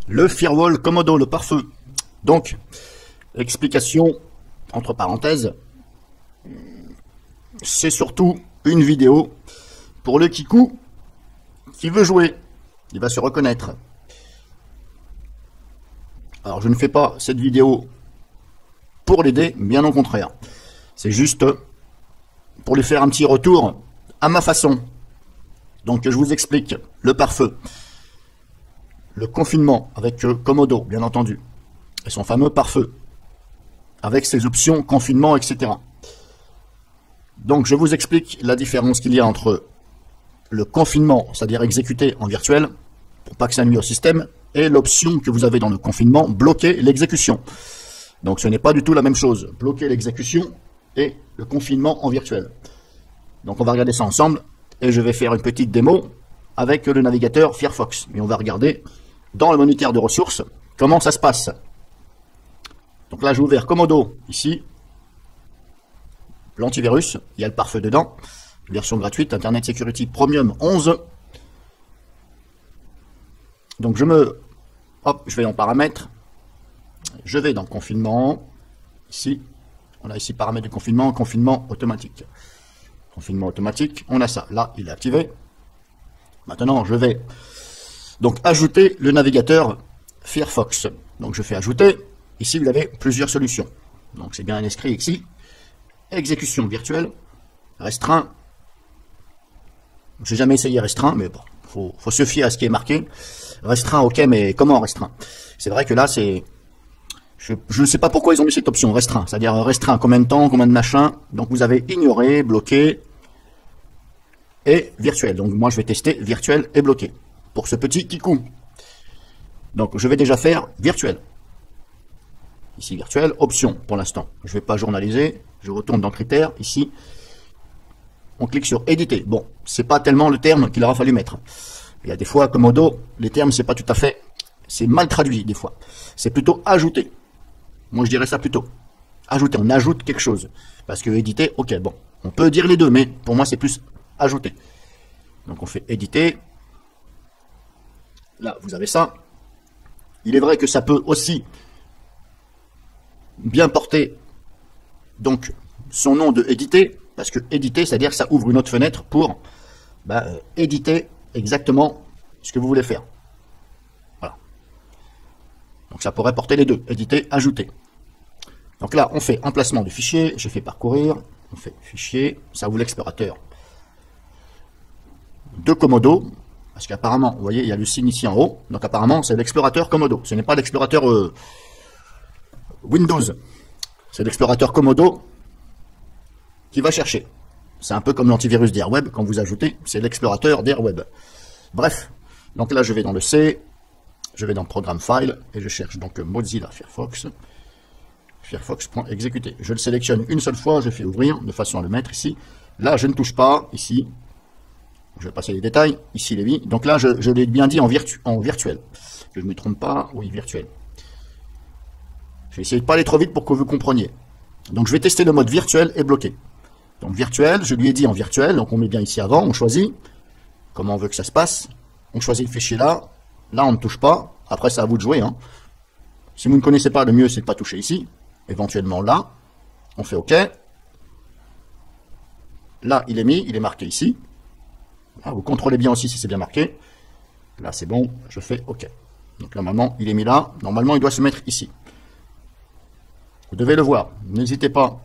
Le firewall Comodo, le pare-feu. Donc, explication, entre parenthèses, c'est surtout une vidéo pour le kikou qui veut jouer. Il va se reconnaître. Alors, je ne fais pas cette vidéo pour l'aider, bien au contraire. C'est juste pour lui faire un petit retour à ma façon. Donc, je vous explique le pare-feu, le confinement avec Comodo, bien entendu, et son fameux pare-feu, avec ses options confinement, etc. Donc, je vous explique la différence qu'il y a entre le confinement, c'est-à-dire exécuter en virtuel, pour pas que ça nuise au système, et l'option que vous avez dans le confinement, bloquer l'exécution. Donc, ce n'est pas du tout la même chose, bloquer l'exécution et le confinement en virtuel. Donc, on va regarder ça ensemble, et je vais faire une petite démo avec le navigateur Firefox. Et on va regarder dans le moniteur de ressources comment ça se passe. Donc là, j'ai ouvert Comodo, ici, l'antivirus, il y a le pare-feu dedans, version gratuite, Internet Security Premium 11. Donc je vais en paramètres, je vais dans confinement, ici, on a ici paramètres de confinement, confinement automatique. Confinement automatique, on a ça, là il est activé. Maintenant je vais donc ajouter le navigateur Firefox. Donc je fais ajouter, ici vous avez plusieurs solutions. Donc c'est bien inscrit ici, exécution virtuelle, restreint. J'ai jamais essayé restreint, mais bon, faut se fier à ce qui est marqué. Restreint, ok, mais comment restreint? C'est vrai que là, c'est... Je ne sais pas pourquoi ils ont mis cette option, restreint. C'est-à-dire restreint, combien de temps, combien de machin. Donc vous avez ignoré, bloqué et virtuel. Donc moi, je vais tester virtuel et bloqué pour ce petit kikou. Donc je vais déjà faire virtuel. Ici, virtuel, option pour l'instant. Je ne vais pas journaliser. Je retourne dans critères, ici. On clique sur éditer. Bon, c'est pas tellement le terme qu'il aura fallu mettre. Il y a des fois, Comodo, les termes, c'est pas tout à fait... C'est mal traduit, des fois. C'est plutôt ajouter. Moi, je dirais ça plutôt. Ajouter, on ajoute quelque chose. Parce que éditer, ok, bon. On peut dire les deux, mais pour moi, c'est plus ajouter. Donc, on fait éditer. Là, vous avez ça. Il est vrai que ça peut aussi bien porter donc son nom de éditer. Parce que éditer, c'est-à-dire que ça ouvre une autre fenêtre pour éditer exactement ce que vous voulez faire. Voilà. Donc ça pourrait porter les deux, éditer, ajouter. Donc là, on fait emplacement du fichier, je fais parcourir, on fait fichier, ça ouvre l'explorateur de Comodo, parce qu'apparemment, vous voyez, il y a le signe ici en haut, donc apparemment, c'est l'explorateur Comodo, ce n'est pas l'explorateur Windows, c'est l'explorateur Comodo qui va chercher. C'est un peu comme l'antivirus d'AirWeb, quand vous ajoutez, c'est l'explorateur d'AirWeb. Bref, donc là, je vais dans le C, je vais dans Programme File, et je cherche donc Mozilla Firefox, Firefox.exécuter. Je le sélectionne une seule fois, je fais ouvrir, de façon à le mettre ici. Là, je ne touche pas, ici, je vais passer les détails, ici, il est mis. Donc là, je l'ai bien dit en virtuel. Que je ne me trompe pas, oui, virtuel. Je vais essayer de pas aller trop vite pour que vous compreniez. Donc, je vais tester le mode virtuel et bloqué. Donc, virtuel, je lui ai dit en virtuel, donc on met bien ici avant, on choisit comment on veut que ça se passe. On choisit le fichier là. Là, on ne touche pas. Après, c'est à vous de jouer. Hein. Si vous ne connaissez pas, le mieux, c'est de ne pas toucher ici. Éventuellement là. On fait OK. Là, il est mis. Il est marqué ici. Là, vous contrôlez bien aussi si c'est bien marqué. Là, c'est bon. Je fais OK. Donc, normalement, il est mis là. Normalement, il doit se mettre ici. Vous devez le voir. N'hésitez pas.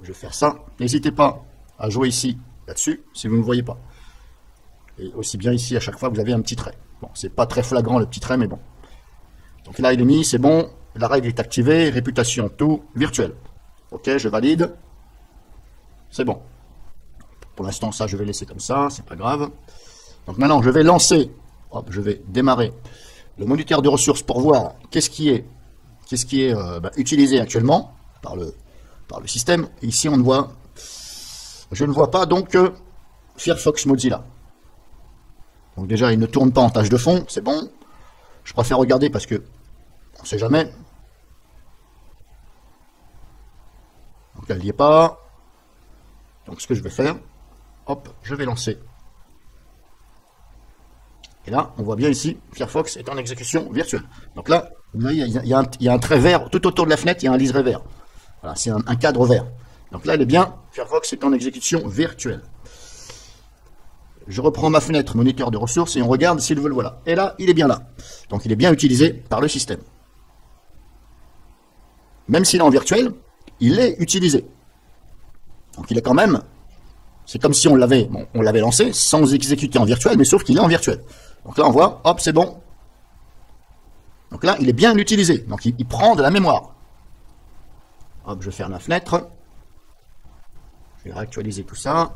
Je vais faire ça. N'hésitez pas à jouer ici, là-dessus, si vous ne voyez pas. Et aussi bien ici, à chaque fois, vous avez un petit trait. Bon, c'est pas très flagrant le petit trait, mais bon. Donc là, il est mis, c'est bon. La règle est activée. Réputation, tout, virtuel. OK, je valide. C'est bon. Pour l'instant, ça, je vais laisser comme ça. C'est pas grave. Donc maintenant, je vais lancer. Hop, je vais démarrer le moniteur de ressources pour voir qu'est-ce qui est utilisé actuellement par le système. Et ici, on ne voit... Je ne vois pas, donc, Firefox Mozilla. Donc déjà, il ne tourne pas en tâche de fond, c'est bon. Je préfère regarder parce que on ne sait jamais. Donc là, il n'y est pas. Donc ce que je vais faire, hop, je vais lancer Et là, on voit bien ici, Firefox est en exécution virtuelle. Donc là, vous voyez, il y a un trait vert, tout autour de la fenêtre, il y a un liseré vert. Voilà, c'est un cadre vert. Donc là, il est bien, Firefox est en exécution virtuelle. Je reprends ma fenêtre moniteur de ressources et on regarde s'il veut le voilà. Et là, il est bien là. Donc il est bien utilisé par le système. Même s'il est en virtuel, il est utilisé. Donc il est quand même, c'est comme si on l'avait lancé sans exécuter en virtuel, mais sauf qu'il est en virtuel. Donc là, on voit, hop, c'est bon. Donc là, il est bien utilisé. Donc il prend de la mémoire. Hop, je ferme la fenêtre. Je vais réactualiser tout ça.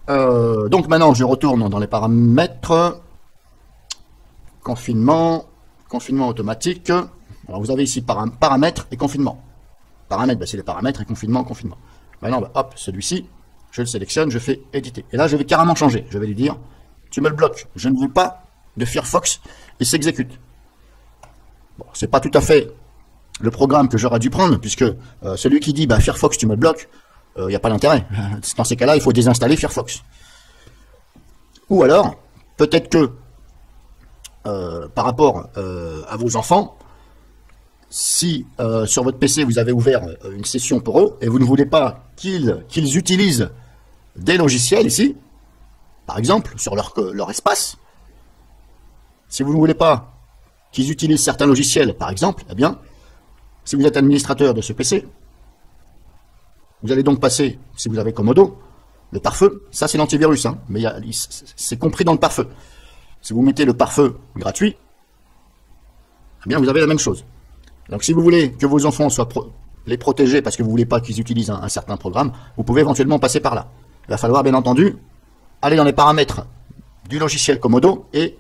Donc maintenant, je retourne dans les paramètres. Confinement automatique. Alors vous avez ici paramètres et confinement. Paramètres, ben, c'est les paramètres et confinement. Maintenant, ben, hop, celui-ci, je le sélectionne, je fais éditer. Et là, je vais carrément changer. Je vais lui dire, tu me le bloques. Je ne veux pas de Firefox et s'exécute. Bon, c'est pas tout à fait le programme que j'aurais dû prendre, puisque celui qui dit bah, Firefox, tu me le bloques, il n'y a pas d'intérêt. Dans ces cas-là, il faut désinstaller Firefox. Ou alors, peut-être que par rapport à vos enfants, si sur votre PC vous avez ouvert une session pour eux et vous ne voulez pas qu'ils utilisent des logiciels ici, par exemple, sur leur espace, si vous ne voulez pas qu'ils utilisent certains logiciels, par exemple, eh bien, si vous êtes administrateur de ce PC, vous allez donc passer, si vous avez Comodo, le pare-feu, ça c'est l'antivirus, hein, mais c'est compris dans le pare-feu. Si vous mettez le pare-feu gratuit, eh bien vous avez la même chose. Donc si vous voulez que vos enfants soient les protéger parce que vous ne voulez pas qu'ils utilisent un certain programme, vous pouvez éventuellement passer par là. Il va falloir bien entendu aller dans les paramètres du logiciel Comodo et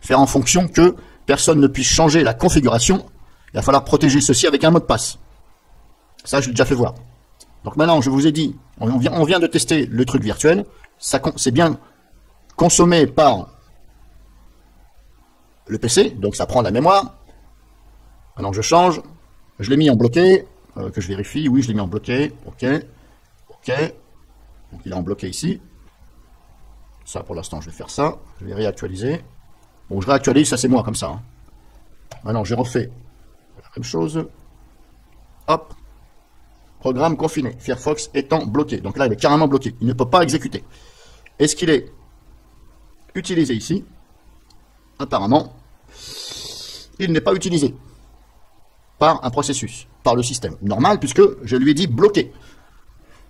faire en fonction que personne ne puisse changer la configuration. Il va falloir protéger ceci avec un mot de passe. Ça, je l'ai déjà fait voir. Donc maintenant, je vous ai dit, on vient de tester le truc virtuel. C'est bien consommé par le PC, donc ça prend de la mémoire. Maintenant, je change. Je l'ai mis en bloqué, que je vérifie. Oui, je l'ai mis en bloqué. OK. OK. Donc, il est en bloqué ici. Ça, pour l'instant, je vais faire ça. Je vais réactualiser. Bon, je réactualise, ça c'est moi, comme ça. Hein. Maintenant, je refais la même chose. Hop. Programme confiné. Firefox étant bloqué. Donc là, il est carrément bloqué. Il ne peut pas exécuter. Est-ce qu'il est utilisé ici? Apparemment, il n'est pas utilisé par un processus, par le système. Normal, puisque je lui ai dit bloqué.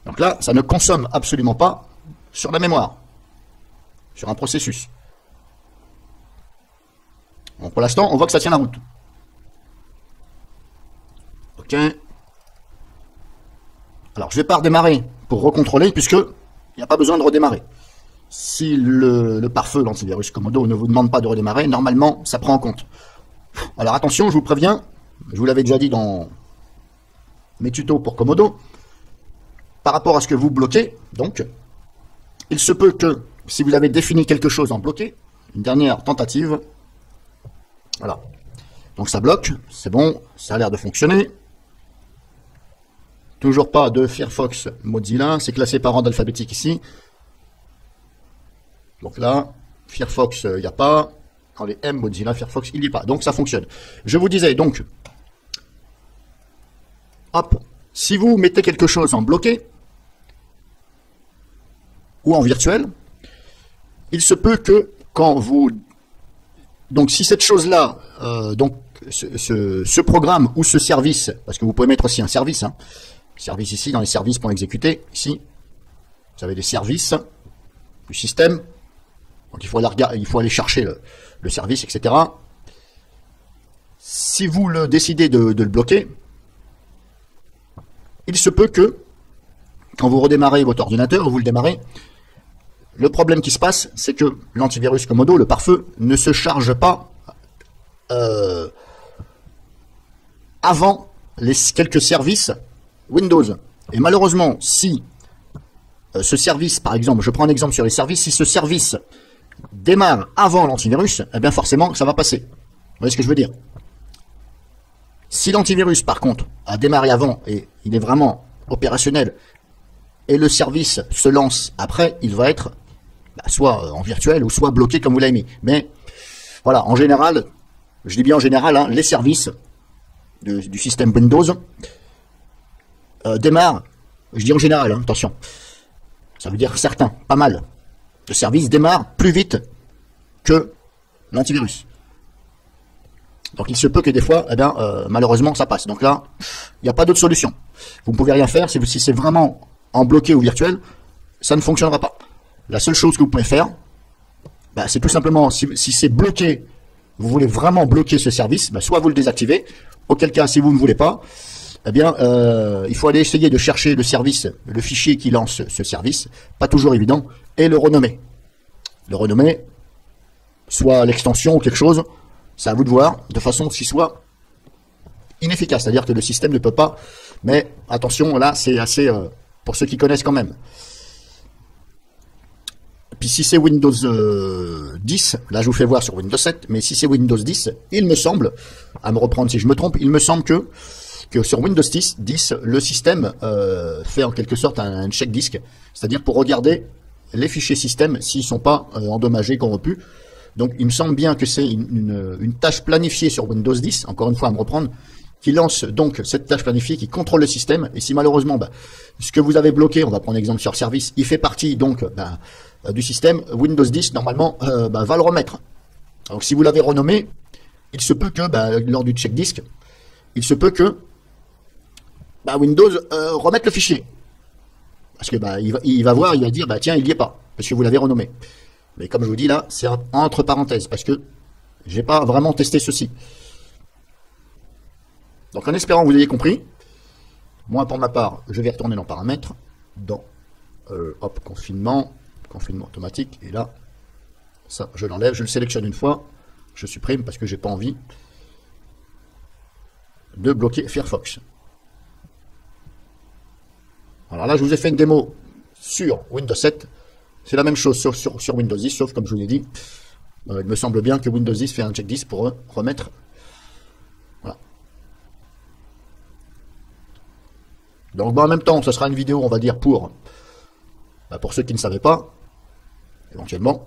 Donc là, ça ne consomme absolument pas sur la mémoire, sur un processus. Donc pour l'instant, on voit que ça tient la route. OK. Alors, je ne vais pas redémarrer pour recontrôler, puisque il n'y a pas besoin de redémarrer. Si le pare-feu, l'antivirus Comodo, ne vous demande pas de redémarrer, normalement, ça prend en compte. Alors attention, je vous préviens, je vous l'avais déjà dit dans mes tutos pour Comodo, par rapport à ce que vous bloquez, donc, il se peut que, si vous avez défini quelque chose en bloqué, une dernière tentative, voilà. Donc ça bloque, c'est bon, ça a l'air de fonctionner. Toujours pas de Firefox Mozilla, c'est classé par ordre alphabétique ici. Donc là, Firefox, il n'y a pas. Dans les M, Mozilla, Firefox, il n'y a pas. Donc ça fonctionne. Je vous disais donc, hop, si vous mettez quelque chose en bloqué ou en virtuel, il se peut que quand vous... Donc si cette chose-là, donc ce programme ou ce service, parce que vous pouvez mettre aussi un service, hein, service ici, dans les services pour exécuter, ici, vous avez des services du système. Donc il faut aller chercher le service, etc. Si vous le décidez de le bloquer, il se peut que, quand vous redémarrez votre ordinateur, vous le démarrez, le problème qui se passe, c'est que l'antivirus Comodo, le pare-feu, ne se charge pas avant les quelques services Windows. Et malheureusement, si ce service, par exemple, je prends un exemple sur les services, si ce service démarre avant l'antivirus, eh bien forcément ça va passer. Vous voyez ce que je veux dire? Si l'antivirus par contre a démarré avant et il est vraiment opérationnel et le service se lance après, il va être soit en virtuel ou soit bloqué comme vous l'avez mis. Mais voilà, en général, je dis bien en général, hein, les services du système Windows démarrent, je dis en général, hein, attention, ça veut dire certains, pas mal, de services démarrent plus vite que l'antivirus. Donc il se peut que des fois, eh bien, malheureusement, ça passe. Donc là, il n'y a pas d'autre solution. Vous ne pouvez rien faire. Si c'est vraiment en bloqué ou virtuel, ça ne fonctionnera pas. La seule chose que vous pouvez faire, bah, c'est tout simplement, si c'est bloqué, vous voulez vraiment bloquer ce service, bah, soit vous le désactivez, auquel cas, si vous ne voulez pas, eh bien, il faut aller essayer de chercher le service, le fichier qui lance ce service, pas toujours évident, et le renommer. Le renommer, soit l'extension ou quelque chose, c'est à vous de voir, de façon qu'il soit inefficace, c'est-à-dire que le système ne peut pas, mais attention, là, c'est assez, pour ceux qui connaissent quand même. Puis si c'est Windows 10, là je vous fais voir sur Windows 7, mais si c'est Windows 10, il me semble, à me reprendre si je me trompe, il me semble que sur Windows 10, le système fait en quelque sorte un check disk, c'est-à-dire pour regarder les fichiers système s'ils ne sont pas endommagés, corrompus. Donc il me semble bien que c'est une tâche planifiée sur Windows 10, encore une fois à me reprendre, qui lance donc cette tâche planifiée qui contrôle le système. Et si malheureusement ce que vous avez bloqué, on va prendre l'exemple sur service, il fait partie donc du système, Windows 10 normalement va le remettre. Donc si vous l'avez renommé, il se peut que lors du check disk, il se peut que Windows remette le fichier. Parce que il va voir, il va dire tiens, il n'y est pas, parce que vous l'avez renommé. Mais comme je vous dis là, c'est entre parenthèses, parce que j'ai pas vraiment testé ceci. Donc en espérant que vous ayez compris, moi pour ma part, je vais retourner dans paramètres, dans confinement automatique, et là, ça je l'enlève, je le sélectionne une fois, je supprime parce que j'ai pas envie de bloquer Firefox. Alors là, je vous ai fait une démo sur Windows 7. C'est la même chose sur Windows 10, sauf comme je vous l'ai dit, il me semble bien que Windows 10 fait un check 10 pour remettre. Voilà. Donc en même temps, ce sera une vidéo, on va dire, pour ceux qui ne savaient pas, éventuellement.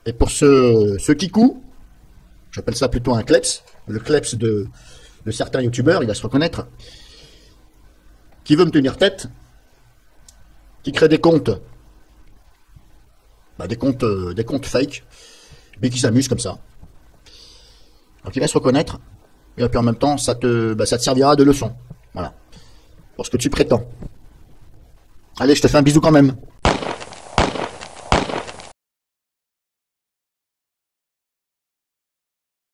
Et pour ceux qui couent, j'appelle ça plutôt un kleps, le kleps de certains youtubeurs, il va se reconnaître, qui veut me tenir tête, qui crée des comptes, des comptes fake, mais qui s'amusent comme ça. Donc il va se reconnaître, et puis en même temps, ça te servira de leçon. Voilà. Pour ce que tu prétends. Allez, je te fais un bisou quand même.